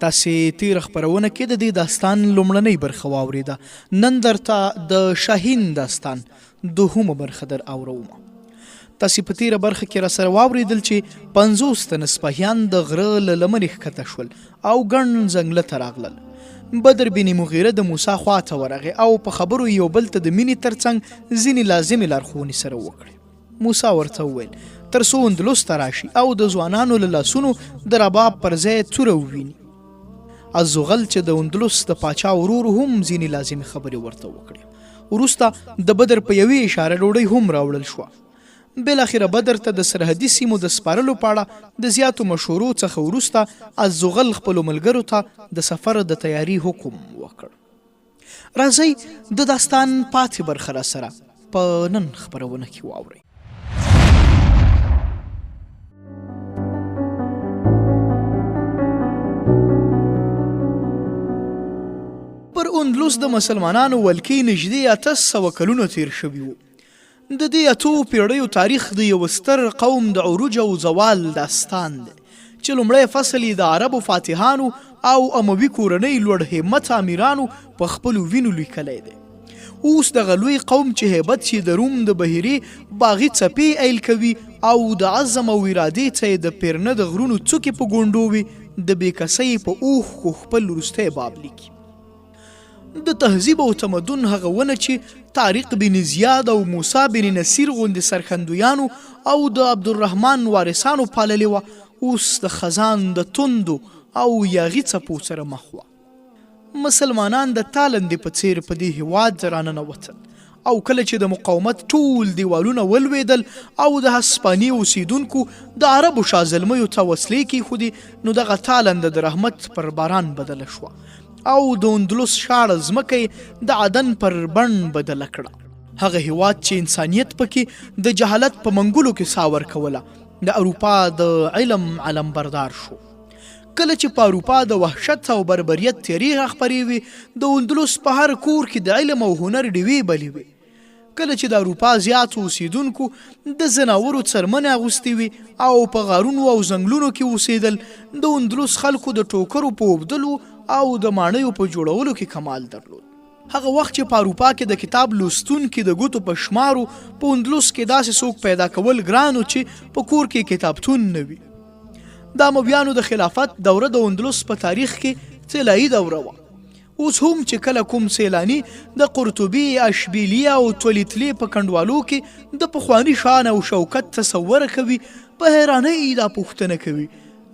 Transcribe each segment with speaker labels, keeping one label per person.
Speaker 1: تاسې تېره خپرونه کې د دې داستان لومړنۍ برخه واورېده. نن درته د شاهین داستان دوهمه برخه در اوروم. تاسې په تېره برخه کې راسره واورېدل چې 50 تنه سپاهیان د غره له لمنې ښکته شول او ګڼ ځنګله ته راغلل. بدر بن مغیره د موسی خواته ورغی او په خبرو یو بل ته د مینې ترڅنګ ځینې لازمې لارښوونې سره وکړې. موسی ورته وویل تر څو اندلس ته راشي او د ځوانانو له لاسونو د رباب پر ځای توره وویني. الزغل چې د اندلس د پاچا ورور هم ځینې لازمې خبرې ورته وکړې. وروسته د بدر په یوې اشاره ډوډۍ هم راوړل شوه. بالاخره بدر ته د سرحدي سیمو د سپارلو په اړه د زیاتو مشورو څخه وروسته الزغل خپلو ملګرو ته د سفر د تیاري حکم وکړ. راځئ د داستان پاتې برخه راسره په نن خپرونه کې واورئ. پر اندلس د مسلمانانو ولکې نږدې 800 کلونه تیر شوي وو. د دې 8 پیړیو تاریخ د یو ستر قوم د عروج او زوال داستان دی چې لومړی فصل یې د عربو فاتحانو او اموي کورنۍ لوړ همت امیرانو په خپلو وینو لیکلی دی. اوس دغه لوی قوم چې هیبت یې د روم د بحیرې باغي څپې ایل کوي او د عزم او ارادې ته یې د پیرنه د غرونو څوکې په ګونډو وي، د بېکسۍ په اوښکو خپل وروستی باب لیکي. د تهذیب او تمدن هغه ونه چې طارق بن زیاد او موسی بن نصیر غوندې سرخندویانو او د عبدالرحمن وارثانو پاللې وه، اوس د خزان د توندو او یاغي څپو سره مخ وه. مسلمانان د تالندې په څیر په دې هیواد راننوتل او کله چې د مقاومت ټول دیوالونه ولوېدل او د هسپانیې اوسیدونکو د عربو شازلمیو ته وسلې کېښودې، نو دغه تالنده د رحمت پر باران بدله شوه او د اندلس شاړه ځمکه د عدن پر بڼ بدله کړه. هغه هیواد چې انسانیت پکې د جهالت په منګلو کې ساه ورکوله د اروپا د علم علم بردار شو. کله چې په اروپا د وحشت او بربریت تیریغه خپرې وي، د اندلس په هر کور کې د علم او هنر ډیوې بلې وي. کله چې د اروپا زیاتو اوسیدونکو د ځناورو څرمنې اغوستې وي او په غارونو او ځنګلونو کې اوسېدل، د اندلس خلکو د ټوکرو په اوبدلو او د ماڼیو په جوړولو کې کمال درلود. هغه وخت چې په اروپا کې د کتاب لوستونکي د ګوتو په شمارو، په اندلس کې داسې څوک پیدا کول ګرانو چې په کور کې کتابتون نه وي. د امویانو د خلافت دوره د اندلس په تاریخ کې طلایي دوره وه. اوس هم چې کله کوم سیلانی د قرطبي، اشبیلیه او تولیتلې په کنډوالو کې د پخواني شان او شوکت تصور کوي، په حیرانۍ دا پوښتنه کوي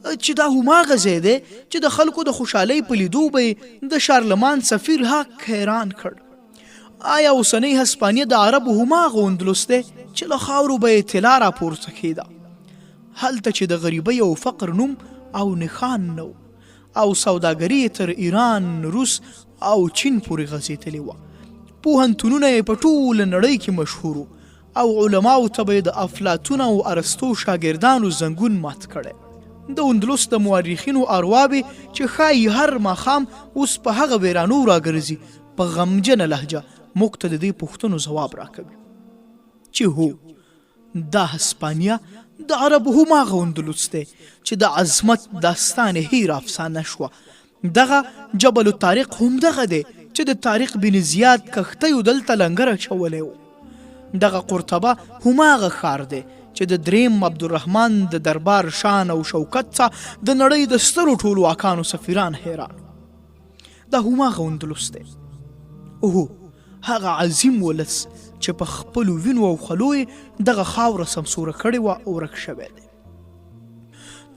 Speaker 1: چې دا هماغه ځای دی چې د خلکو د خوشحالۍ په لیدو به د شارلمان سفیر حق حیران کړ. آیا اوسنۍ هسپانیه د عربو هماغه اندلس دی چې له خاورو به یې طلا راپورته کېده؟ هلته چې د غریبۍ او فقر نوم او نښان نه او سوداګري تر ایران، روس او چین پورې غځېدلې وه. پوهنتونونه یې په ټوله نړۍ کې مشهور او علماو ته به یې د افلاطون او ارسطو شاګردانو زنګون مات کړی. د اندلس د مورخینو ارواوې چې ښایي هر ماښام اوس په هغه ویرانو راګرځي، په غمجنه لهجه موږ ته د دې پوښتنو ځواب راکوي چې هو، دا هسپانیه د عربو هماغه اندلس دی چې د عظمت داستان هیر افسانه شوه. دغه جبل الطارق هم دغه دی چې د طارق بن زیاد کښتیو دلته لنګر اچولی و. دغه قرطبه هماغه ښار دی چې د دریم عبدالرحمن د دربار شان او شوکت څخه د نړۍ د سترو ټولواکانو سفیران حیران. دا هماغه اندلس دی. اوهو، هغه عظیم ولس چې په خپلو وینو او خلو یې دغه خاوره سمسوره کړې وه او ورک شوی دی.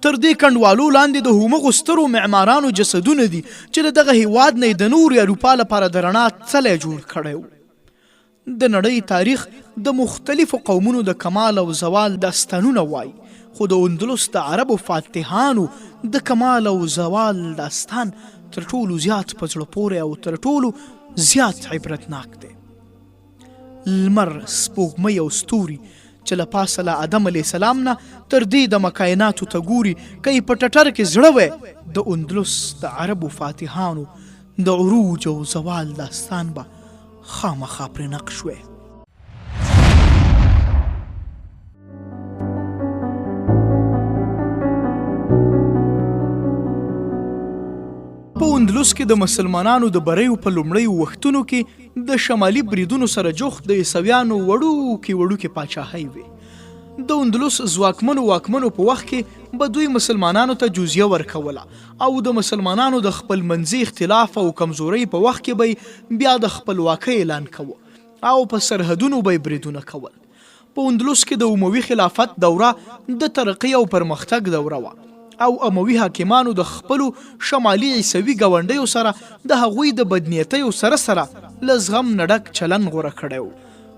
Speaker 1: تر دې کنډوالو لاندې د همغو سترو معمارانو جسدونه دي چې له دغه هیواد نه د نورې اروپا لپاره د رڼا څلی جوړ کړی و. د نړۍ تاریخ د مختلفو قومونو د کمال او زوال داستانونه وایي، خو د اندلس د عربو فاتحانو د کمال او زوال داستان تر ټولو زیات په زړه پورې او تر ټولو زیات عبرتناک دی. لمر، سپوږمۍ او ستوري چې له پاسه له آدم علیه السلام نه تر دې د مکایناتو ته ګوري، که یې په ټټر کې زړه وی، د اندلس د عربو فاتحانو د عروج او زوال داستان به خامخا پرې نقش وی. اندلس کې د مسلمانانو د بریو په لومړیو وختونو کې د شمالي بریدونو سره جوخت د عیسویانو وړوکې پاچاهۍ وې. د اندلس ځواکمنو واکمنو په وخت کې به دوی مسلمانانو ته جزیه ورکوله او د مسلمانانو د خپلمنځي اختلاف او کمزورۍ په وخت کې به بیا د خپلواکۍ اعلان کوه او په سرحدونو به بریدونه کول. په اندلس کې د اموي خلافت دوره د ترقۍ او پرمختګ دوره وه او اموي حاکمانو د خپلو شمالي عیسوي ګاونډیو سره د هغوی د بدنیتیو سره له زغم نه ډک چلن غوره کړی و.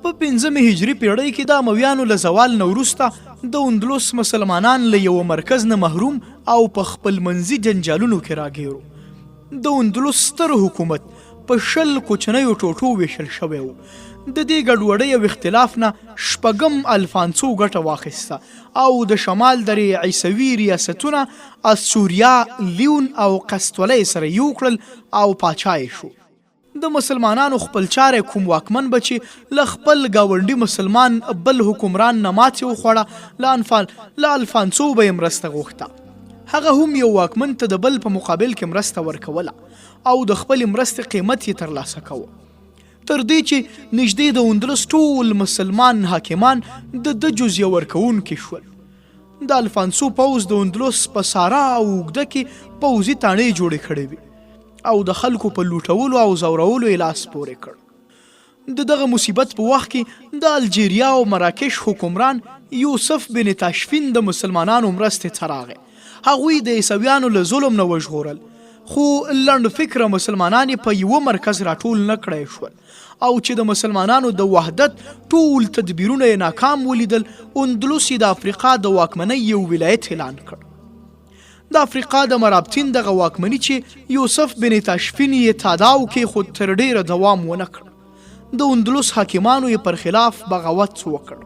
Speaker 1: په 5 هجري پیړۍ کې د امویانو له زوال نه وروسته د اندلس مسلمانان له یوه مرکز نه محروم او په خپلمنځي جنجالونو کې راګیر وو. د اندلس ستر حکومت په 20 کوچنیو ټوټو ویشل شوی و. د دې ګډوډۍ او اختلاف نه شپږم الفانسو ګټه واخیسته او د شمال درې عیسوي ریاستونه اسوریا، لیون او قسطلۍ سره یو کړل او پاچا یې شو. د مسلمانانو خپل چارې کوم واکمن به چې له خپل ګاونډي مسلمان بل حکمران نه ماتې وخوړه له الفانسو به یې مرسته غوښته. هغه هم یو واکمن ته د بل په مقابل کې مرسته ورکوله او د خپلې مرستې قیمت یې ترلاسه کوه. تر دې چې نږدې د اندلس ټول مسلمان حاکمان د جزیه ورکوونکي شول. د الفانسو پوځ د اندلس په سارا او اوږده کې پوځي تاڼې جوړې کړې وې او د خلکو په لوټولو او زورولو یې لاس پورې کړ. د دغه مصیبت په وخت کې د الجیریا او مراکش حکمران یوسف بن تاشفین د مسلمانانو مرستې ته راغی. هغوی د عیسویانو له ظلم نه وژغورل، خو لنډ فکره مسلمانان په یوه مرکز راټول نه کړی شول او چې د مسلمانانو د وحدت ټول تدبیرونه یې ناکام ولیدل، اندلس یې د افریقا د واکمنۍ یو ولایت اعلان کړ. د افریقا د مرابطین دغه واکمني چې یوسف بن تاشفین یې تاداو کې خود تر ډیره دوام ونه کړ. د اندلس حاکمانو یې پر خلاف بغاوت وکړ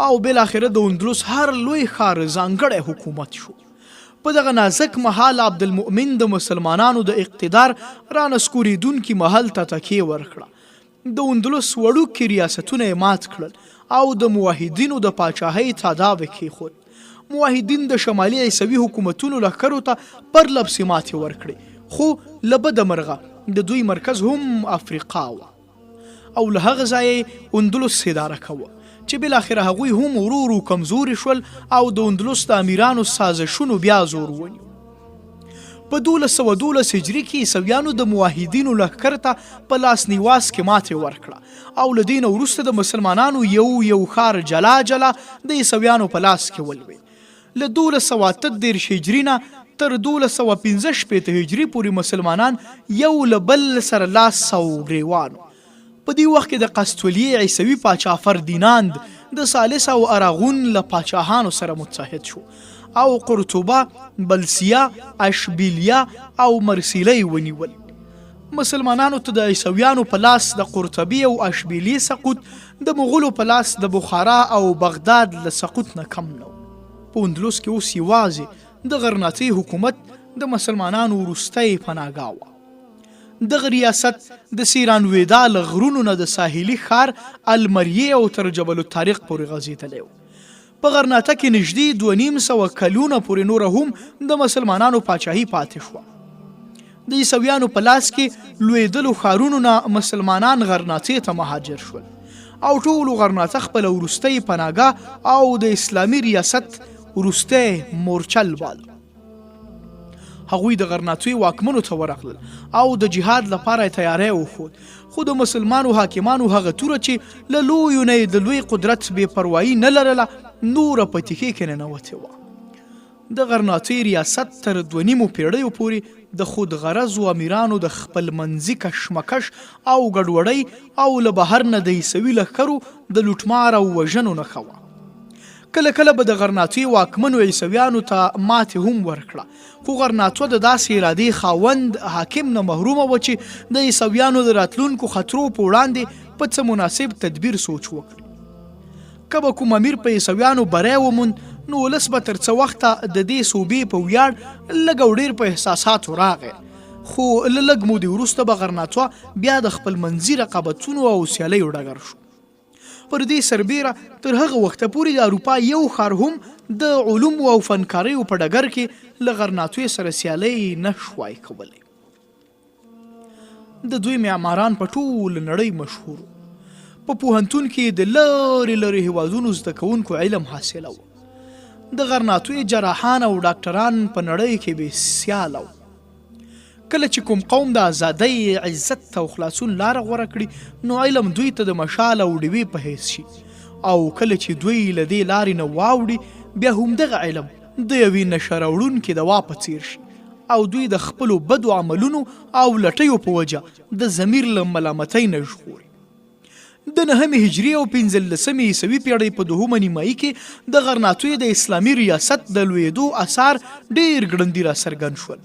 Speaker 1: او بالاخره د اندلس هر لوی ښار ځانګړی حکومت شو. په دغه نازک مهال عبدالمؤمن د مسلمانانو د اقتدار رانسکورېدونکي محل ته تکیه ورکړه. د اندلس وړوکي ریاستونه یې مات کړل او د موحدینو د پاچاهۍ تاداو یې کېښود. موحدین د شمالي عیسوي حکومتونو لښکرو ته پرلپسې ماتې ورکړې، خو له بده مرغه د دوی مرکز هم افریقا وه او له هغه ځایه اندلس اداره کوه چې بالاخره هغوی هم ورو کمزوري شول او د اندلس د امیرانو سازشونو بیا زور ونیو. په 1212 هجري کې عیسویانو د موحدینو لښکر ته په لاس نیواز کې ماتې ورکړه او له دې نه وروسته د مسلمانانو یو ښار جلا د عیسویانو په لاس کې ولوېد. له 1283 هجري نه تر 1265 هجري پورې مسلمانان یو له بل سره لاس او ګریوان. په دې وخت کې د قسطلیې عیسوي پاچا فردیناند د ثالث او اراغون له پاچاهانو سره متحد شو او قرطبه، بلسیا، اشبیلیا او مرسیلۍ ونیول. مسلمانانو ته د عیسویانو په لاس د قرطبي او اشبیلي سقوط د مغولو په لاس د بخارا او بغداد له سقوط نه کم نه. په اندلس کې اوس یوازې د غرناطۍ حکومت د مسلمانانو وروستی پناهګاه وه. دغه ریاست د سیرانویدا له غرونو نه د ساحلي ښار المریې او تر جبل الطارق پورې غځېدلی و. په غرناطه کې نږدې 2500 کلونه پورې نوره هم د مسلمانانو پاچاهي پاتې شوه. د عیسویانو په لاس کې لوېدلو ښارونو نه مسلمانان غرناطې ته مهاجر شول او ټولو غرناطه خپله وروستی پناهګاه او د اسلامي ریاست وروستی مورچل باله. هغوی د غرناطۍ واکمنو ته ورغلل او د جهاد لپاره تیاری وښود، خو د مسلمانو حاکمانو هغه توره چې له لویو نه د لوی قدرت بې پروایي نه لرله نوره په تیکې کې ننوتې وه. د غرناطۍ ریاست تر 2.5 پیړیو پورې د خود غرضو امیرانو د خپلمنځي کشمکش او ګډوډۍ او له بهر نه د عیسوي لښکرو د لوټمار او وژنو نښه وه. کله کله به د غرناطۍ واکمنو عیسویانو ته ماتې هم ورکړه، خو غرناطه د داسې ارادې خاوند حاکم نه محرومه وه چې د عیسویانو د راتلونکو خطرو په وړاندې په څه مناسب تدبیر سوچ وکړي. که به کوم امیر په عیسویانو بری وموند نو ولس به تر څه وخته د دې صوبې په ویاړ لږ او ډېر په احساساتو راغی، خو له لږ مودې وروسته به غرناطه بیا د خپلمنځي رقابتونو او سیالیو ډګر شو. پر دې سربیره تر هغه وخته پورې د اروپا یو ښار هم د علومو او فنکاریو په ډګر کې له غرناطې سره سیالۍ نه شوای کولی. د دوی معماران په ټول نړۍ مشهور. په پوهنتون کې د لرې لرې هیوادونو زده کوونکو علم حاصلو. د غرناطوي جراحان او ډاکټران په نړۍ کې بې سیاله وو. کله چې کوم قوم د ازادۍ، عزت او خلاصون لاره غوره کړي نو علم دوی ته د مشال او ډیوې په حیث شي، او کله چې دوی له دې لارې نه واوړي بیا همدغه علم د یوې نشه راوړونکې دوا په څیر شي او دوی د خپلو بدو عملونو او لټیو په وجه د ضمیر له ملامتۍ نه ژغوري. د 9 هجري او 15 عیسوي پیړۍ په 2مه نیمایي کې د غرناطوي د اسلامي ریاست د لویېدو آثار ډیر ګړندي راڅرګند شول.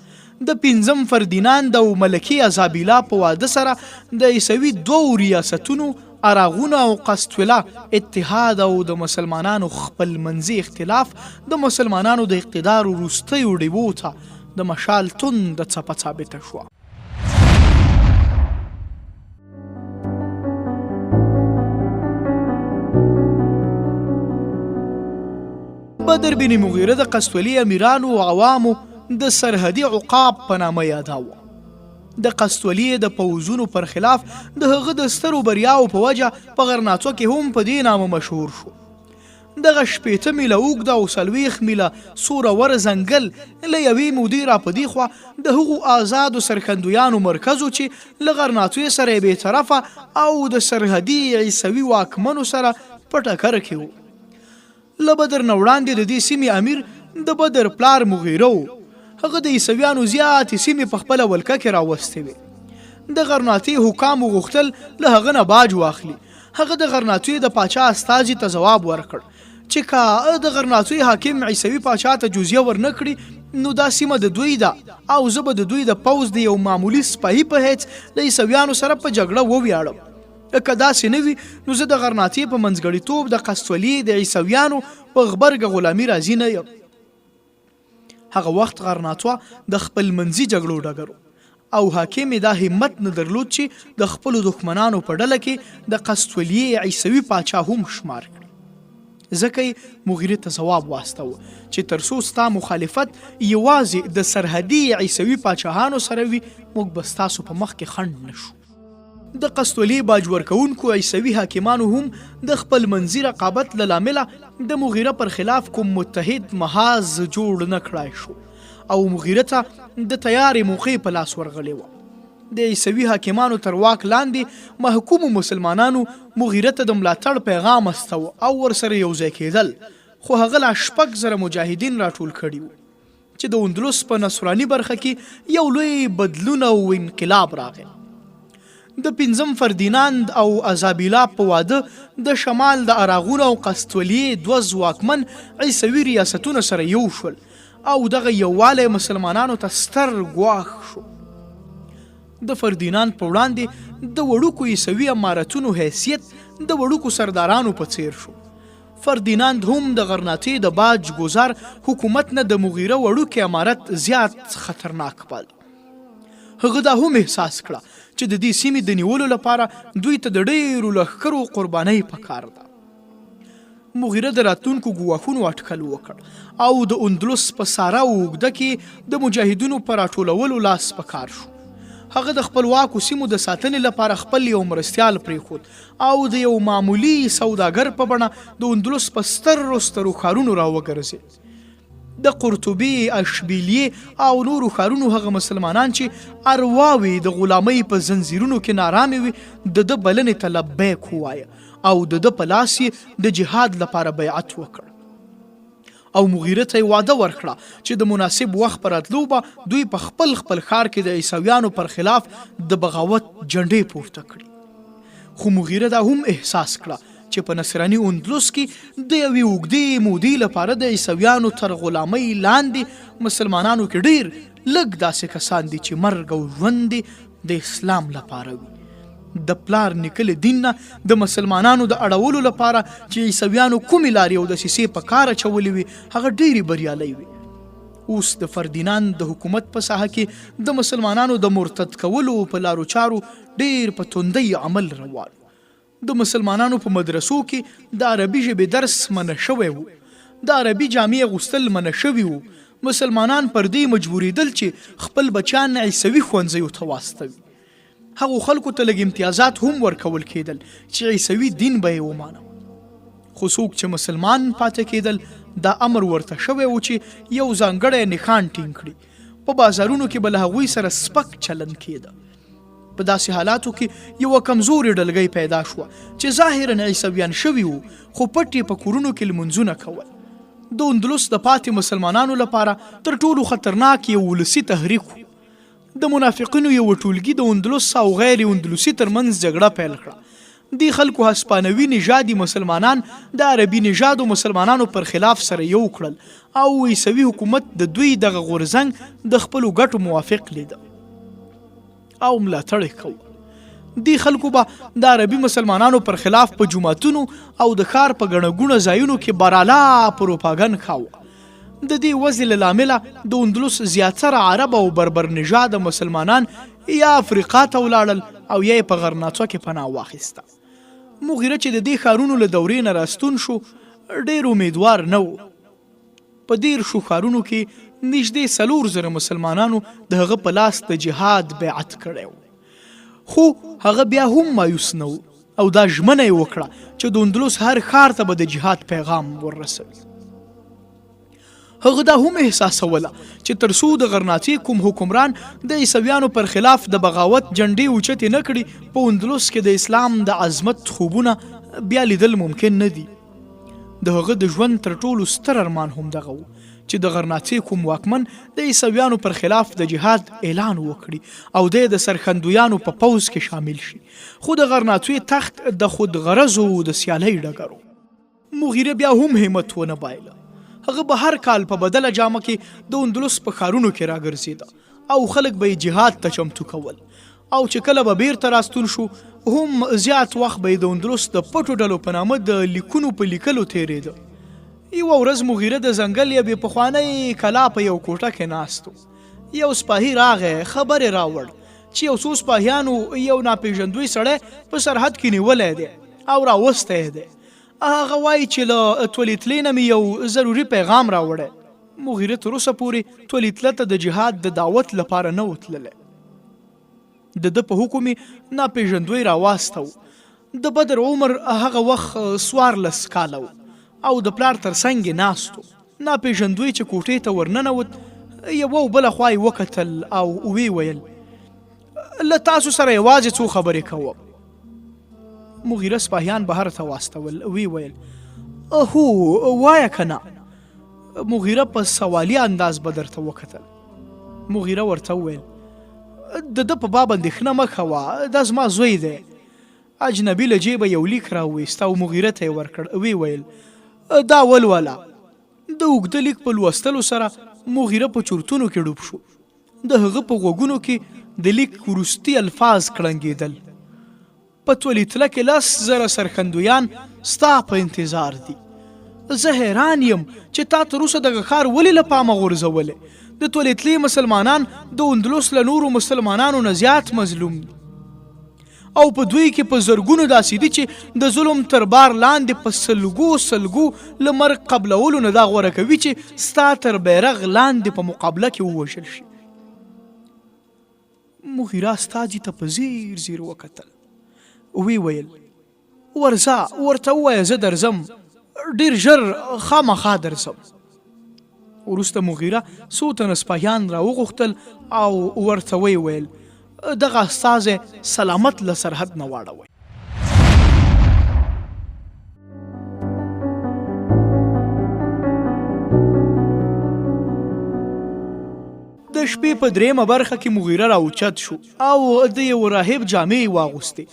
Speaker 1: د 5م فردیناند او ملکې ازابیلا په واده سره د عیسوي 2 ریاستونو اراغونه او قسطوله اتحاد او د مسلمانانو خپل منځي اختلاف د مسلمانانو د اقتدار وروستیو ډیوو ته د مشال توند څپه ثابته شوه. بدر بن مغیره د قسطولي امیرانو او عوامو د سرحدي عقاب په نامه یاداوه. د قسطولي د پوځونو پر خلاف د هغه د سترو بریاو په وجه په غرناطو کې هم په دې نامه مشهور شو. دغه 8 میله اوږده او 40 میله سوره ور ځنګل له یوې مودې را په دې خوا د هغو آزادو سرکندویانو مرکز و چې له غرناطوي سره یې بېطرفه او د سرحدي عیسوي واکمنو سره په ټکر کې و. له بدر نه وړاندې د دې سیمې امیر د بدر پلار مغیره و. هغه د عیسویانو زیاتې سیمې په خپله ولکه کې راوستې وې. د غرناطي حکامو غوښتل له هغه نه باج واخلي. هغه د غرناطوي د پاچا استازي ته ځواب ورکړ چې که د غرناطوي حاکم عیسوي پاچا ته جزیه ورنه کړي نو دا سیمه د دوی ده او زه به د دوی د پوځ د یو معمولي سپاهي په هیڅ له عیسویانو سره په جګړه وویاړم. که داسې نه وي نو زه د غرناطي په منځګړیتوب د قسطولي د عیسویانو په غبرګه غلامي راضي نه یم. هغه وخت غرناطوه د خپل منځي جګړو ډګر او حاکم دا همت نه درلود چې د خپلو دښمنانو په ډله کې د قسطولي عیسوي پاچا هم شمار کړي. ځکه یې مغیرې ته ځواب واستوه چې تر څو ستا مخالفت یوازې د سرحدي عیسوي پاچاهانو سره وي موږ به ستاسو په مخ کې خنډ نه شو. د قسطولي باج ورکوونکو عیسوي حاکمانو هم د خپل منځي رقابت له لامله د مغیره پر خلاف کوم متحد محاذ جوړ نه کړای شو او مغیره ته د تیارې موقع په لاس ورغلې وه. د عیسوي حاکمانو تر واک لاندې محکومو مسلمانانو مغیره ته د ملاتړ پیغام استوه او ورسره یوځای کېدل، خو هغه لا 6,000 مجاهدین راټول کړي وو چې د اندلس په نصراني برخه کې یو لوی بدلون او انقلاب راغی. د 5م فردیناند او ازابیلا په واده د شمال د اراغون او قسطولي 2 ځواکمن عیسوي ریاستونه سره یو شول او دغه یووالی مسلمانانو ته ستر ګواښ شو. د فردیناند په وړاندې د وړوکو عیسوي امارتونو حیثیت د وړوکو سردارانو په څیر شو. فردیناند هم د غرناطي د باج ګزار حکومت نه د مغیره وړوکی امارت زیات خطرناک بل. هغه دا هم احساس کړه چې د دې سیمې د نیولو لپاره دوی ته د ډیرو لښکرو قربانۍ پکار ده. مغیره د راتلونکو ګواښونو اټکل وکړ او د اندلس په ساره اوږده کې د مجاهدینو په راټولولو لاس پکار شو. هغه د خپلواکو سیمو د ساتنې لپاره خپل یو مرستیال پرېښود او د یو معمولي سوداګر په بڼه د اندلس په سترو ښارونو راوګرځېد. د قرطبي، اشبیلیې او نورو ښارونو هغه مسلمانان چې ارواوې د غلامۍ په زنځیرونو کې نارامې وي د بلنې ته لبیک ووایه او د په لاس یې د جهاد لپاره بیعت وکړ او مغیره ته یې واده ورکړه چې د مناسب وخت په راتلو به دوی په خپل ښار کې د عیسویانو پر خلاف د بغاوت جنډې پورته کړي. خو مغیره دا هم احساس کړه چې په نصراني اندلس کې د یوې اوږدې مودې لپاره د عیسویانو تر غلامۍ لاندې مسلمانانو کې ډیر لږ داسې کسان دي چې مرګ او ژوند د اسلام لپاره وي. د پلار نیکه له دین نه د مسلمانانو د اړولو لپاره چې عیسویانو کومې لارې او دسیسې په کار اچولې وي هغه ډیرې بریالۍ وي. اوس د فردیناند د حکومت په ساحه کې د مسلمانانو د مرتد کولو په لارو چارو ډیر په توندۍ عمل روان. د مسلمانانو په مدرسو کې د عربي ژبې درس منع شوی و. د عربي جامې اغوستل منع شوي وو. مسلمانان پر دې مجبوریدل چې خپل بچیان عیسوي ښوونځیو ته واستوي. هغو خلکو ته لږ امتیازات هم ورکول کېدل چې عیسوي دین به یې ومانه. خو څوک چې مسلمان پاتې کېدل دا امر ورته شوی و چې یو ځانګړی نښان ټینګ کړي. په بازارونو کې به له هغوی سره سپک چلن کېده. په داسې حالاتو کې یوه کمزورې ډلګۍ پیدا شوه چې ظاهرا عیسویان شوي وو خو پټ یې په کورونو کې لمونځونه کول. د اندلس د پاتې مسلمانانو لپاره تر ټولو خطرناک یو ولسي تحریک و. د منافقینو یو ټولګي د اندلس او غیر اندلسي ترمنځ جګړه پیل کړه. دی خلکو هسپانوي نژادي مسلمانان د عربي نژادو مسلمانانو پر خلاف سره یو کړل او عیسوي حکومت د دوی دغه غورځنګ د خپلو ګټو موافق لیده او ملاتړ یې کوه. دی خلکو به د عربي مسلمانانو پر خلاف په جوماتونو او د ښار په ګڼه ګوڼه ځایونو کې برالا پروپاګند کاوه. د دې وضع له لامله د اندلس زیاتره عرب او بربر نژاده مسلمانان یا افریقا ته ولاړل او یا یې په غرناطه کې پناه واخیسته. مغیره چې د دې ښارونو له دورې نه راستون شو ډېر امیدوار نه و. په 10 ښارونو کې نږدې 4,000 مسلمانانو د هغه په لاس د جهاد بیعت کړی و. خو هغه بیا هم مایوس نه و او دا ژمنه یې وکړه چې د اندلس هر ښار ته به د جهاد پیغام وررسوي. هغه دا هم احساسوله چې تر څو د غرناطې کوم حکمران د عیسویانو پر خلاف د بغاوت جنډې اوچتې نه کړي په اندلس کې د اسلام د عظمت خوبونه بیا لیدل ممکن نه دي. د هغه د ژوند تر ټولو ستر ارمان هم دغه و چې د غرناطې کوم واکمن د عیسویانو پر خلاف د جهاد اعلان وکړي او د سرخندویانو په پوځ کې شامل شي. خو د غرناطې تخت د خود غرضو د سیالۍ ډګر. مغیره بیا هم همت ونه بایله. هغه به هر کال په بدله جامه کې د اندلس په ښارونو کې راګرځېده او خلک به یې جهاد ته چمتو کول. او چې کله به بیرته راستون شو هم زیات وخت به یې د اندلس د پټو ډلو په نامه د لیکونو په لیکلو تېرېده. یوه ورځ مغیره د ځنګل یوې پخوانۍ کلا په یو کوټه کې ناست و. یو سپاهي راغی خبر یې راوړ چې یو څو سپاهیانو یو ناپېژندوی سړی په سرحد کې نیولی دی او راوستی دی. هغه وایي چې له تولیتلې نه مې یو ضروري پیغام راوړی. مغیره تر اوسه پورې تولیتله ته د جهاد د دعوت لپاره نه و تللی. د ده په حکم یې ناپېژندوی راواستو. د بدر عمر هغه وخت 14 کاله و او د پلار تر څنګ یې ناست و. ناپېژندوی چې کوټې ته ورننوت یوه او بله خوا یې وکتل او ویې ویل له تاسو سره یوازې څو خبرې کوم. مغیره سپاهیان بهر ته واستول. وی ویل هو وایه که نه. مغیره په سوالي انداز به درته وکتل. مغیره ورته وویل د ده په باب اندېښنه مه کوه دا زما زوی دی. اجنبي له جیبه یو لیک راوویست او مغیره ته یې ورکړ. وی ویل دا ولوله. د اوږده لیک په لوستلو سره مغیره په چورتونو کې ډوب شو. د هغه په غوږونو کې د لیک وروستي الفاظ کړنګېدل. په تولیتله کې 10,000 سرخندویان ستا په انتظار دي. زه حیران یم چې تا تر اوسه دغه ښار ولې له پامه غورځولی. د تولیتلې مسلمانان د اندلس له نورو مسلمانانو نه زیات مظلوم دي او په دوی کې په زرګونو داسې دي چې د ظلم تر بار لاندې په سلګو له مرګ قبلولو نه دا غوره کوي چې ستا تر بیرغ لاندې په مقابله کې ووژل شي. مغیره استازي ته په زیر زیر وکتل. وی ویل ورځه ورته ووایه زه درځم ډېر ژر خامخا درځم. وروسته مغیره څو تنه سپاهیان راوغوښتل او ورته ویې ویل دغه استازی سلامت له سرحد نه واړوئ. د شپې په 3مه برخه کې مغیره راوچت شو او د یو راهب جامې یې واغوستې.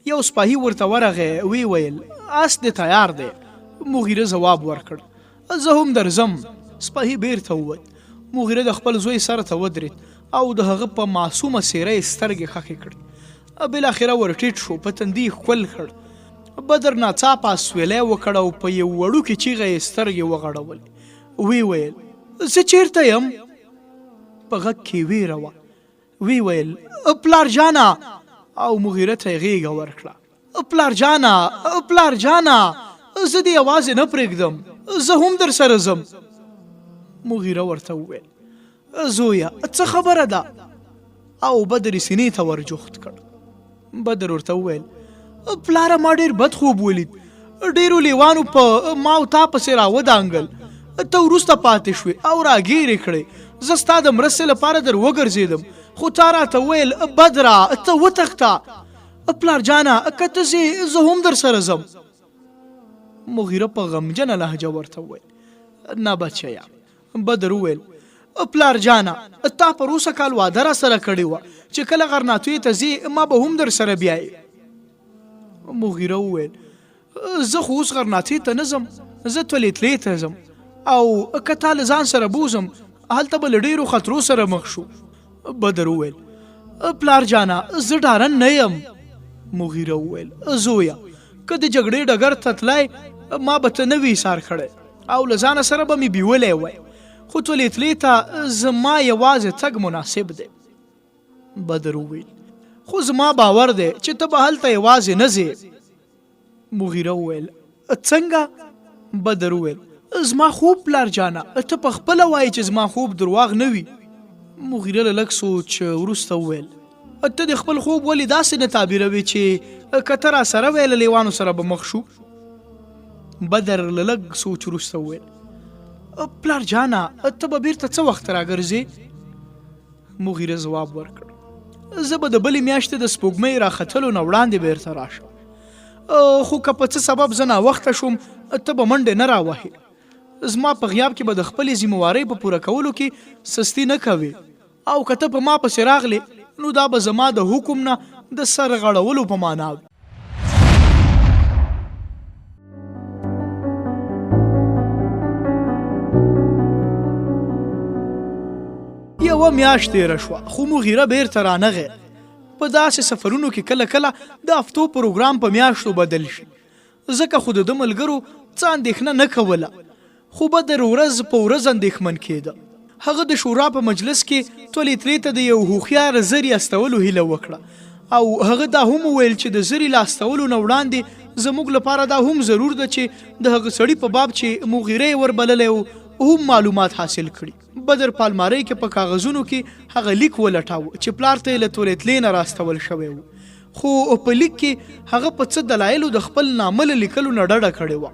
Speaker 1: یو سپاهي ورته ورغی. وی ویل اس دې تیار دی. مغیره ځواب ورکړ زه هم درځم. سپاهي بیرته ووت. مغیره د خپل زوی سر ته ودرېد او د هغه په معصومه څېره یې سترګې خښې کړې. بالاخره ورټیټ شو په تندي یې ښکل کړ. بدر ناڅاپه اسویلی وکړ او په یو وړوکې چیغه یې سترګې وغړولې. وی ویل زه چیرته یم؟ په غږ کې ویره وه. وی ویل پلار جانه او مغیره ته یې غېږه ورکړه. پلار جانه پلار جانه زه دې یوازې نه پرېږدم زه هم در سره ځم. مغیره ورته وویل زویه څه خبره ده؟ او بدر سینې ته ورجوخت کړ. بدر ورته وویل پلاره ما ډېر بد خوب ولید. ډېرو لیوانو په ما او تا پسې راودانګل، ته وروسته پاتې شوې او راګیرې کړې. زه ستا د مرستې لپاره در وګرځېدم، خو تا راته وویل بدره ته وتښته. پلار جانه که ته ځې زه هم در سره ځم. مغیره په غمجنه لهجه ورته وویل نه بچیه. بدر وویل پلار جانه تا پر اوسه کال واده را سره کړې وه چې کله غرناطویې ته ځې ما به هم در سره بیایې. مغیره وویل زه خو اوس غرناطې ته نه ځم، زه تولې ته ځم او که تا له ځان سره بوزم هلته به له ډېرو خطرو سره مخ شو. بدر وویل پلار جانه زه ډارن نه یم. مغیره وویل زویه که د جګړې ډګر ته تلای ما به ته نه وي ایثار کړی او له ځانه سره به مې بیولی وی، خو تولې ته زما یوازې تګ مناسب دی. بدر وویل خو زما باور دی چې ته به هلته یوازې نه ځې. مغیره وویل څنګه؟ بدر وویل زما خوب پلار جانه ته په خپله وایې چې زما خوب درواغ نه وي. مغیره له لږ سوچ وروسته وویل ته د خپل خوب ولې داسې نه تعبیروې چې که ته را سره وی له لیوانو سره به مخ شو؟ بدر له لږ سوچ وروسته وویل پلار جانه ته به بیرته څه وخت راګرځې؟ مغیره ځواب ورکړ زه به د بلې میاشتې د سپوږمۍ راختلو نه وړاندې بیرته راشم، خو که په څه سبب زه ناوخته شوم ته به منډې نه راوهې. زما په غیاب کې به د خپلې ذمهوارۍ په پوره کولو کې سستي نه کوې او که ته په ما پسې راغلې نو دا به زما د حکم نه د سرغړولو په معنا وي. یوه میاشت تېره شوه خو مغیره بیرته رانغی. په داسې سفرونو کې کله کله د هفتو پروګرام په میاشتو بدل شي، ځکه خو د ده ملګرو څه اندېښنه نه کوله، خو بدر ورځ په ورځ اندېښمن کېده. هغه د شورا په مجلس کې تولې ته د یو هوښیار زري استولو هیله وکړه او هغه دا هم وویل چې د زري له استولو نه وړاندې زموږ لپاره دا هم ضرور ده چې د هغه سړي په باب چې مغیره یې وربللی و هم معلومات حاصل کړي. بدر په المارۍ کې په کاغذونو کې هغه لیک ولټاوه چې پلار ته یې له تولې نه راستول شوی و، خو په لیک کې هغه په څه دلایلو د خپل نامه له لیکلو نه ډډه کړې وه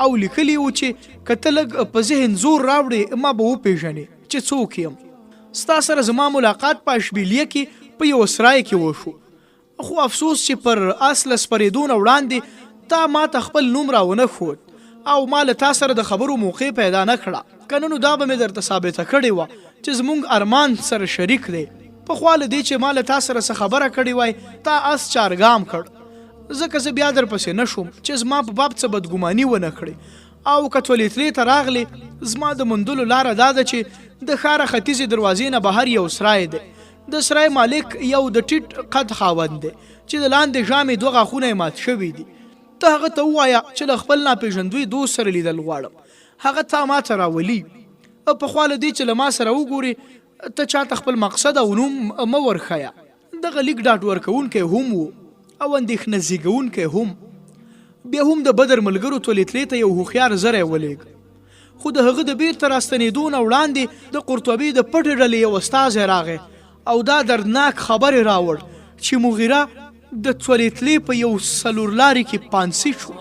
Speaker 1: او لیکلي و چې که ته لږ په ذهن زور راوړې ما به وپېژنې چې څوک یم. ستا سره زما ملاقات په اشبیلیه کې په یو سرای کې وشو، خو افسوس چې پر اس له سپرېدو نه وړاندې تا ما ته خپل نوم راونه ښود او ما له تا سره د خبرو موقع پیدا نه کړه، که نه نو دا به مې درته ثابته کړې وه چې زموږ ارمان سره شریک دی. پخوا له دې چې ما له تا سره څه خبره کړې وای تا اس چارګام کړ، ځکه زه بیا درپسې نه شوم چې زما په باب څه بدګماني ونه کړې. او که تولې ته راغلې زما د موندلو لاره دا ده چې د ښاره ختیځې دروازې نه بهر یو سرای دی، د سرای مالک یو د ټیټ قد خاوند دی چې د لاندې ژامې 2 غاښونه یې مات شوي دي. ته هغه ته ووایه چې له خپل ناپېژندوی دوست سره لیدل غواړم، هغه تا ما ته راولي. پخوا له دې چې له ما سره وګورې ته چاته خپل مقصد او نوم مه ورښیه. دغه لیک ډاډ ورکوونکی هم و او اندېښنه زېږوونکی هم. بیا هم د بدر ملګرو تولې ته یو هوښیار زری ولېږه، خو د هغه د بیرته راستنېدو نه وړاندې د قرطبي د پټې ډلې یو استازی راغی او دا دردناک خبرې راوړ چې مغیره د تولې په یو څلورلارې کې پانسي شو.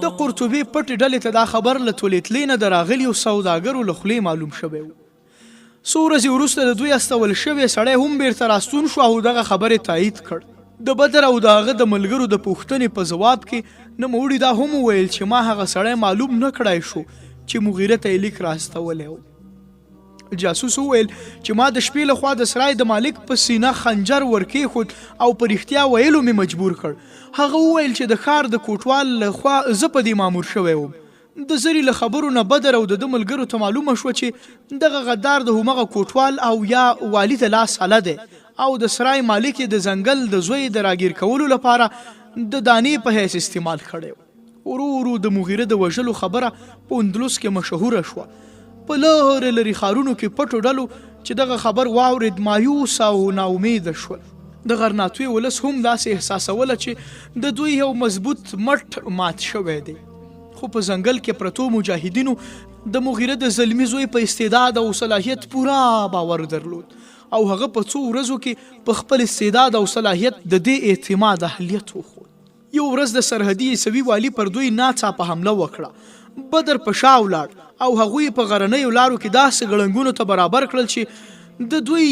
Speaker 1: د قرطبي پټې ډلې ته دا خبر له تولې نه د راغلیو سوداګرو له خولې معلوم شوی و. څو ورځې وروسته د دوی استول شوی سړی هم بیرته راستون شو او دغه خبرې تایید کړ. د بدر او د هغه د ملګرو د پوښتنې په ځواب کې نوموړي دا هم وویل چې ما هغه سړی معلوم نه کړی شو چې مغیره ته یې لیک راستولی و. جاسوس وویل چې ما د شپې لخوا د سرای د مالک په سینه خنجر ورکېښود او په رښتیا ویلو مې مجبور کړ. هغه وویل چې د ښار د کوټوال لخوا زه په دې مامور شوی وم. د زري له خبرو نه بدر او د ده ملګرو ته معلومه شوه چې دغه غدار د همغه کوټوال او یا والي د لاس اله دی او د سرای مالک یې د ځنګل د زوی د راګیر کولو لپاره د دانې په حیث استعمال کړی و. ورو ورو د مغیره د وژلو خبره په اندلس کې مشهوره شوه. په لرې لرې ښارونو کې پټو ډلو چې دغه خبر واورېد مایوس او ناامیده شول. د غرناطوي ولس هم داسې احساسوله چې د دوی یو مضبوط مټ مات شوی دی. خو په ځنګل کې پرتو مجاهدینو د مغیره د زلمي زوی په استعداد او صلاحیت پورا باور درلود او هغه په څو ورځو کې په خپل استعداد او صلاحیت د دې اعتماد اهلیت وښود. یو ورځ د سرحدي عیسوي والي پر دوی ناڅاپه حمله وکړه. بدر په شا ولاړ او هغوی په غرنیو لارو کې داسې ګړنګونو ته برابر کړل چې د دوی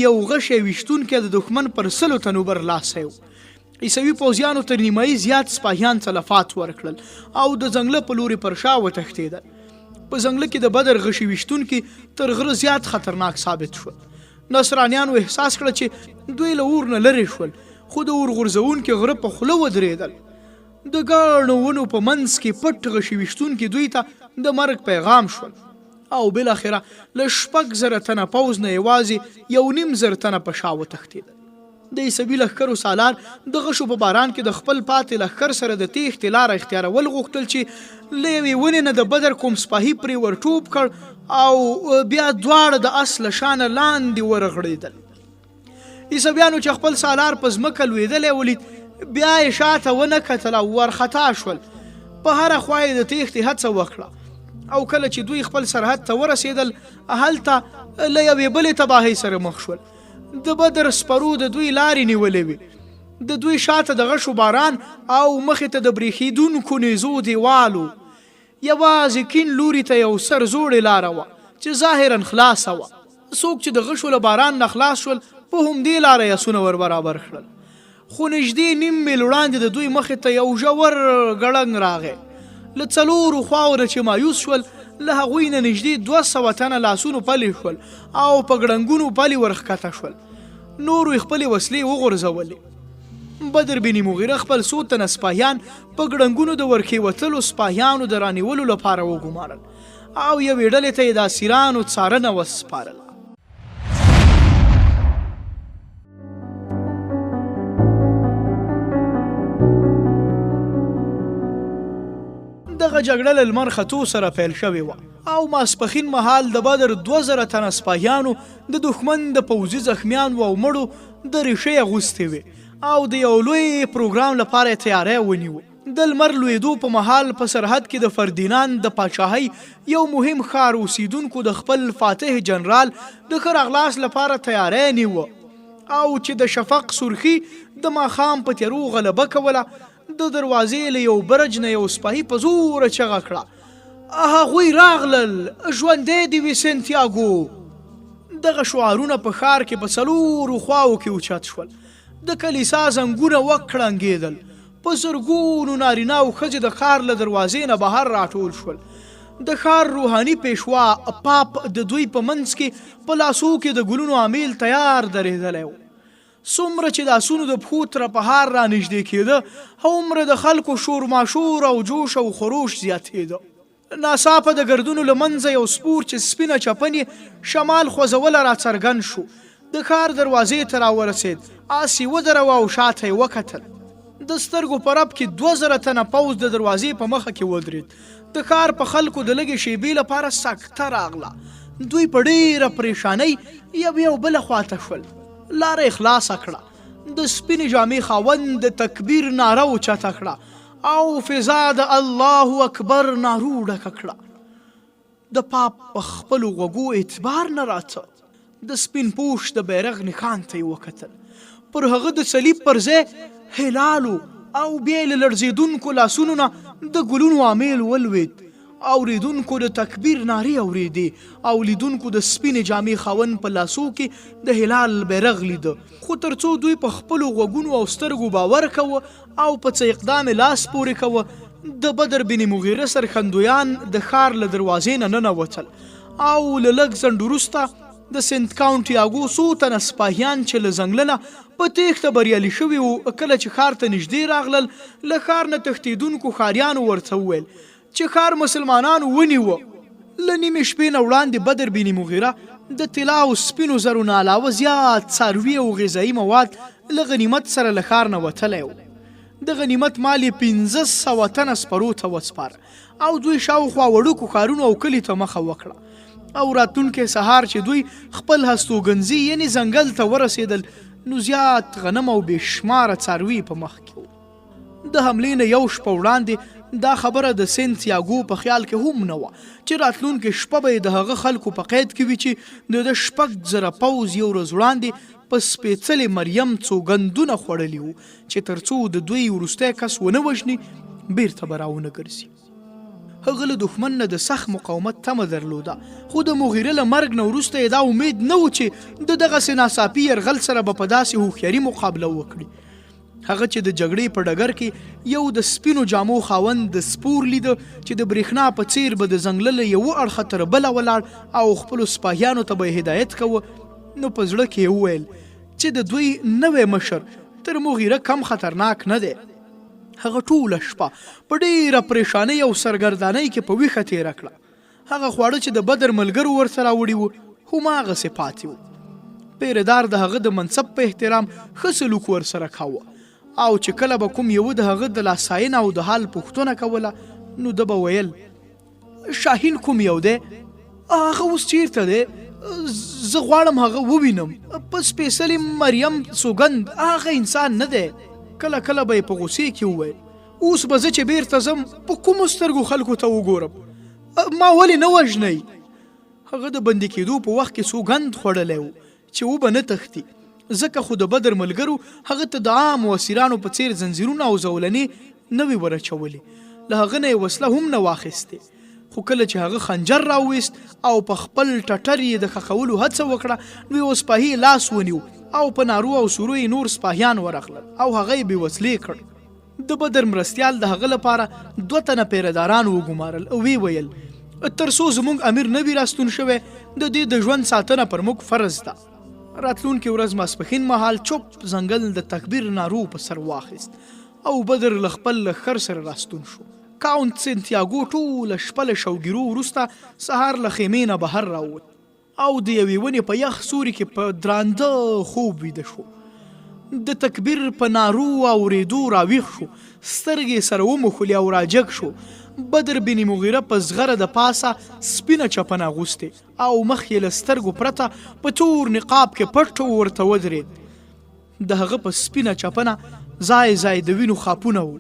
Speaker 1: یو غشی ویشتونکی د دښمن پر 100 تنو برلاسی و. عیسوي پوځیانو تر نیمایي زیات سپاهیان تلفات ورکړل او د ځنګله په لوري پر شا وتښتېدل. په ځنګله کې د بدر غشي ویشتونکي تر غره زیات خطرناک ثابت شول. نصرانیانو احساس کړه چې دوی له اور نه لرې شول، خو د اور غورځونکي غره په خوله ودرېدل. د ګڼو ونو په منځ کې پټ غشي ویشتونکي دوی ته د مرګ پیغام شول او بالاخره له 6,000 تنه پوځ نه یوازې 1,500 تنه په شا وتښتېدل. د عیسوي لښکرو سالار د غشو په باران کې د خپل پاتې لښکر سره د تېښتې لاره اختیارول غوښتل چې له یوې ونې نه د بدر کوم سپاهي پرې ورټوپ کړ او بیا دواړه د اس له شانه لاندې ورغړېدل. عیسویانو چې خپل سالار په ځمکه لوېدلی ولید بیا یې شاته ونه کتل او ورخطا شول. په هره خوا یې د تېښتې هڅه وکړه او کله چې دوی خپل سرحد ته ورسېدل هلته له یوې بلې تباهۍ سره مخ شول. د بدر سپرو د دوی لارې نیولې وې. د دوی شاته د غشو باران او مخې ته د برېښېدونکو نیزو دیوالو. یوازې کیڼ لوري ته یو سرزوړې لاره وه چې ظاهرا خلاصه وه. څوک چې د غشو له باران نه خلاص شول په همدې لاره یې آسونه ور برابر کړل. خو نږدې نیم میل وړاندې د دوی مخې ته یو ژور ګړنګ راغی. له 4 خواو نه چې مایوس شول له هغوی نه نږدې 200 تنه لاسونو پلي شول او په ګړنګونو پلي ورښکته شول. نورو یې خپلې وسلې وغورځولې. بدر بن مغیره خپل 100 تنه سپاهیان په ګړنګونو د ورکېوتلو سپاهیانو د رانیولو لپاره وګمارل او یوې ډلې ته یې د اسیرانو څارنه وسپارله. دغه جګړه له لمر ختو سره پیل شوې وه او ماسپښین مهال د بدر 2,000 تنه سپاهیانو د دښمن د پوځي زخمیانو او مړو د ریښې اغوستې وې او د یو لوی پروګرام لپاره یې تیاری ونیو. د لمر لوېدو په مهال په سرحد کې د فردیناند د پاچاهۍ یو مهم ښار اوسیدونکو د خپل فاتح جنرال د ښه راغلاس لپاره تیاری نیوه او چې د شفق سرخي د ماښام په تیرو غلبه کوله د دروازې له یو برج نه یو سپاهي په زوره چغه کړه: هغوی راغلل، ژوندی دې وي سنتیاګو. دغه شعارونه په ښار کې په 4 خواو کې اوچت شول. د کلیسا زنګونه وکړنګېدل. په زرګونو نارینه او ښځې د ښار له دروازې نه بهر راټول شول. د ښار روحاني پیشوا پاپ د دوی په منځ کې په لاسو کې د ګلونو عمیل تیار درېدلی و. څومره چې د آسونو د پښو ترپهار را نږدې کېده هومره د خلکو شور ماشور او جوش او خروش زیاتېده. ناڅاپه د ګردونو له منځه یو سپور چې سپینه چپنې شمال خوځوله را څرګند شو. د ښار دروازې ته راورسېد. آس یې ودروه او شاته یې وکتل. د سترګو په رپ کې 2,000 تنه پوځ د دروازې په مخه کې ودرېد. د ښار په خلکو د لږې شېبې لپاره سکته راغله. دوی په ډېره پریشانۍ یو بله خواته شول. لاره یې خلاصه کړه. د سپینې جامې خاوند د تکبیر ناره اوچته کړه او فضا د الله اکبر نارو ډکه کړه. د پاپ په خپلو غوږو اعتبار نه راته. د سپین پوش د بیرغ نښان ته یې وکتل. پر هغه د صلیب پر ځای هلالو او بیا له لړزېدونکو لاسونو نه د ګلونو عمیل ولوېد. اوریدونکو د تکبیر نارې اورېدې او لیدونکو د سپینې جامې خاوند په لاسو کې د هلال بیرغ لیده. خو تر څو دوی په خپلو غوږونو او سترګو باور کوه او په څه اقدام لاس پورې کوه د بدر بن مغیره سرخندویان د ښار له دروازې نه ننوتل او له لږ ځنډ وروسته د سنت کاونټیاګو 100 تنه سپاهیان چې له ځنګله نه په تېښته بریالي شوي وو کله چې ښار ته نږدې راغلل له ښار نه تښتېدونکو ښاریانو ورته وویل چې ښار مسلمانانو ونیوه. له نیمې شپې نه وړاندې بدر بن مغیره د طلا او سپینو زرو نه علاوه زیات څاروي او غذایي مواد له غنیمت سره له ښار نه وتلی و. د غنیمت مال یې 1500 تنه سپرو ته وسپاره او دوی شاوخوا وړوکو ښارونو او کلي ته مخه وکړه. او راتلونکی سهار چې دوی خپل هستوګنځي یعنی ځنګل ته ورسېدل نو زیات غنم او بې شماره څاروي په مخ کې وو. د حملې نه یو شپه وړاندې دا خبره د سنتیاګو په خیال کې هم نه وه چې راتلونکې شپه به یې د هغه خلکو په قید کې وي چې د 6,000 پوځ یو ورځ وړاندې په سپېڅلې مریم سوګندونه خوړلي وو چې تر څو د دوی وروستی کس ونه وژني بیرته به راونه ګرځي. هغه له دښمن نه د سخت مقاومت تمه درلوده خو د مغیره له مرګ نه وروسته یې دا امید نه و چې د دغسې ناڅاپي یرغل سره به په داسې هوښیاري مقابله وکړي. هغه چې د جګړې په ډګر کې یو د سپینو جامو خاوند د سپور لیده چې د برېښنا په څیر به د ځنګله له یوه اړخه تر بله ولاړ او خپلو سپاهیانو ته به یې هدایت کوه نو په زړه کې یې وویل چې د دوی نوی مشر تر مغیره کم خطرناک نه دی. هغه ټوله شپه په ډېره پریشانۍ او سرګردانۍ کې په ویښه تېره کړه. هغه خواړه چې د بدر ملګرو ورته راوړي وو هماغسې پاتې وو. پیرهدار د هغه د منصب په احترام ښه سلوک ورسره کاوه او چې کله به کوم یوه د هغه د لاساینه او د حال پوښتنه کوله نو ده به ویل شاهین کوم یو دی؟ هغه اوس چیرته دی؟ زه غواړم هغه ووینم. په سپېڅلې مریم سوګند هغه انسان نه دی. کله کله به یې په غوسې کې وویل اوس به زه چې بیرته ځم په کومو سترګو خلکو ته وګورم؟ ما ولې نه وژنئ؟ هغه د بندي کېدو په وخت کې سوګند خوړلی و چې وبه نه تښتي ځکه خو د بدر ملګرو هغه ته د عامو اسیرانو په څیر زنځیرونه او زولنې نه وي ورچولې. له هغه نه یې وسله هم نه واخیستې. خو کله چې هغه خنجر راوویست او په خپل ټټر یې د ښخولو هڅه وکړه نو یو سپاهي لاس ونیو او په نارو او سورو یې نور سپاهیان ورغلل او هغه یې بې وسلې کړ. د بدر مرستیال د هغه لپاره 2 تنه پیرهداران وګمارل او وی ویل تر څو زموږ امیر نه وي راستون شوی د دې د ژوند ساتنه پر موږ فرض ده. راتلونکې ورځ ماسپښین مهال چوپ ځنګل د تکبیر نارو په سر واخیست او بدر له خپل لښکر سره راستون شو. کاونت سنتیاګو ټوله شپه له شوګیرو وروسته سهار له خیمې نه بهر راووت او د یوې ونې په یخ سوري کې په درانده خوب ویده شو. د تکبیر په نارو اورېدو راویښ شو، سترګې سره وموښلې او راجګ شو. بدر بن مغیره په زغره د پاسه سپینه چپنه اغوستې او مخ یې له سترګو پرته په تور نقاب کې پټ ورته ودرېد. د هغه په سپینه چپنه ځای ځای د وینو خاپونه وو.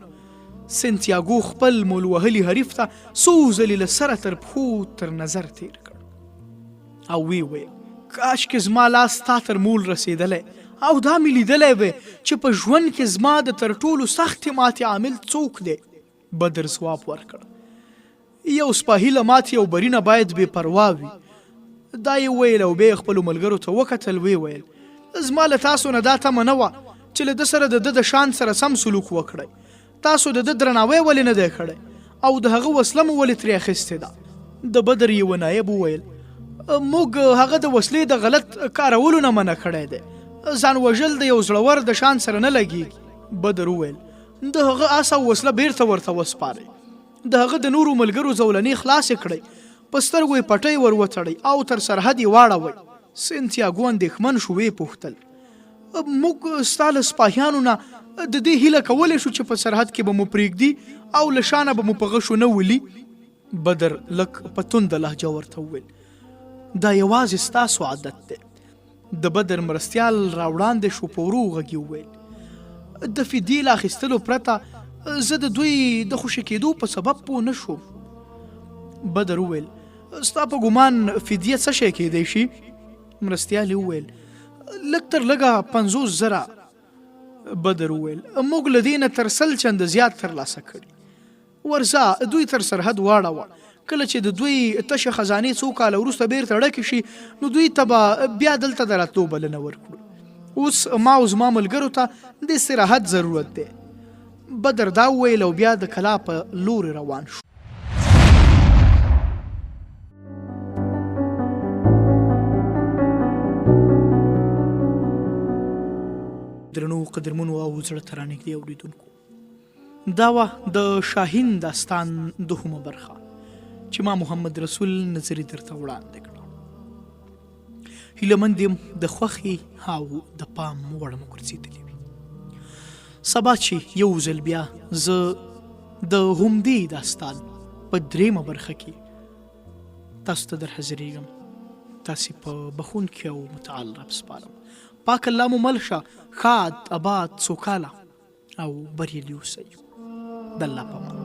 Speaker 1: سنتیاګو خپل مول وهلي حریف ته څو ځلې له سره تر پښو تر نظر تیر کړ او وی ویل کاشکې زما لاس تا تر مول رسېدلی او دا مې لیدلی وی چې په ژوند کې زما د تر ټولو سختې ماتې عامل څوک دی. بدر ځواب ورکړ یو سپاهي له ماتې او برینه باید بې پروا وي. دا یې ویل او بیا یې خپلو ملګرو ته وکتل وی ویل زما له تاسو نه دا تمه نه وه چې له ده سره د ده د شان سره سم سلوک وکړئ. تاسو د ده درناوی ولې نه دی کړی او د هغه وسله مو ولې ترې اخیستې ده؟ د بدر یوه نایب وویل موږ هغه د وسلې د غلط کارولو نه منع کړی دی. ځان وژل د یو زړور د شان سره نه لګېږي. بدر وویل د هغه اس او وسله بیرته ورته وسپارئ. د هغه د نورو ملګرو زولنې خلاصې کړئ، په سترګو یې پټۍ ور وتړئ او تر سرحد یې واړوئ. سنتیاګو اندېښمن شو، ویې پوښتل موږ ستا له سپاهیانو نه د دې هیله کولی شو چې په سرحد کې به مو پرېږدي او له شانه به مو په غشو نه ولي؟ بدر لږ په تنده لهجه ورته وویل دا یوازې ستاسو عادت دی. د بدر مرستیال راوړاندې شو، په ورو غږ یې وویل د فدیې له اخیستلو پرته زه د دوی د خوشي کېدو په سبب پوه نه شوم. بدر وویل ستا په ګمان فدیه څه شی کېدی شي؟ مرستیال یې وویل لږ تر لږه 50,000. بدر وویل موږ له دې نه تر 100 چنده زیات ترلاسه کړي. ورځه دوی تر سرحد واړوه. کله چې د دوی تشه خزانې څو کاله وروسته بیرته ډکې شي نو دوی ته به بیا دلته د راتلو بلنه ورکړو. اوس ما او زما ملګرو ته د استراحت ضرورت دی. بدر دا وویل او بیا د کلا په لورې روان شو. درنو قدرمنو او زړه ته رانږدې اورېدونکو، دا وه د شاهین داستان دوهمه برخه چې ما محمد رسول نظري درته وړاندې کړه. هیلهمند یم د خوښې او د پام وړ مو ګرځېدلې وي. سبا چې یو ځل بیا زه د همدې داستان په 3مه برخه کې تاسو ته در حاضرېږم. تاسې په بخونکي او متعال رب سپارم. پاک الله مو مل شه، ښاد، اباد، سوکاله او بریالي اوسئ. د الله په امان.